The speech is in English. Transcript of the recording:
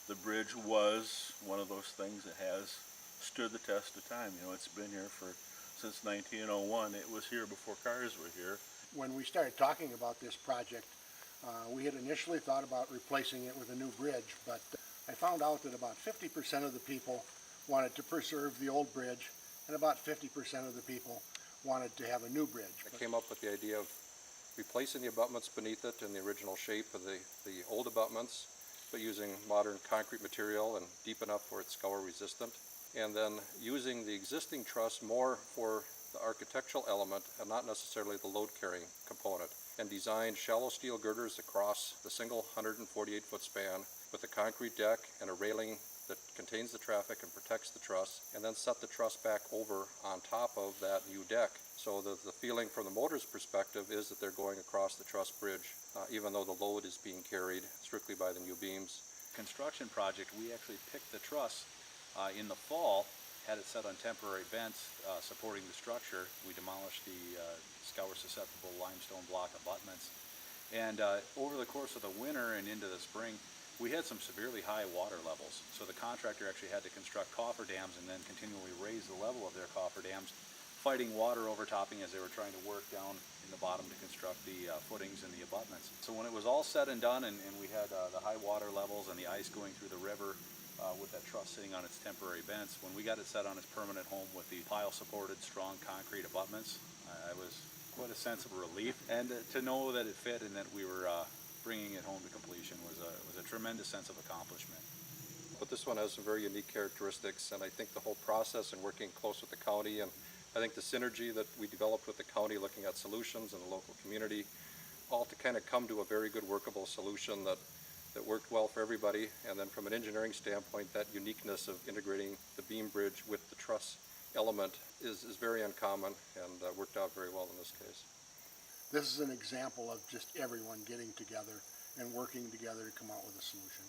The bridge was one of those things that has stood the test of time. You know, it's been here since 1901. It was here before cars were here. When we started talking about this project, we had initially thought about replacing it with a new bridge, but I found out that about 50% of the people wanted to preserve the old bridge, and about 50% of the people wanted to have a new bridge. I came up with the idea of replacing the abutments beneath it in the original shape of the old abutments, but using modern concrete material and deep enough where it's scour resistant, and then using the existing truss more for the architectural element and not necessarily the load carrying component, and designed shallow steel girders across the single 148-foot span with a concrete deck and a railing that contains the traffic and protects the truss, and then set the truss back over on top of that new deck. So the feeling from the motor's perspective is that they're going across the truss bridge, even though the load is being carried strictly by the new beams. Construction project, we actually picked the truss in the fall, had it set on temporary vents supporting the structure. We demolished the scour susceptible limestone block abutments, and over the course of the winter and into the spring, we had some severely high water levels. So the contractor actually had to construct cofferdams and then continually raise the level of their cofferdams, fighting water overtopping as they were trying to work down in the bottom to construct the footings and the abutments. So when it was all said and done, and we had the high water levels and the ice going through the river with that truss sitting on its temporary vents, when we got it set on its permanent home with the pile-supported strong concrete abutments, I was quite a sense of relief. And to know that it fit and that we were bringing it home to completion was a tremendous sense of accomplishment. But this one has some very unique characteristics, and I think the whole process and working close with the county, and I think the synergy that we developed with the county looking at solutions and the local community, all to kind of come to a very good workable solution that worked well for everybody. And then from an engineering standpoint, that uniqueness of integrating the beam bridge with the truss element is very uncommon, and worked out very well in this case. This is an example of just everyone getting together and working together to come out with a solution.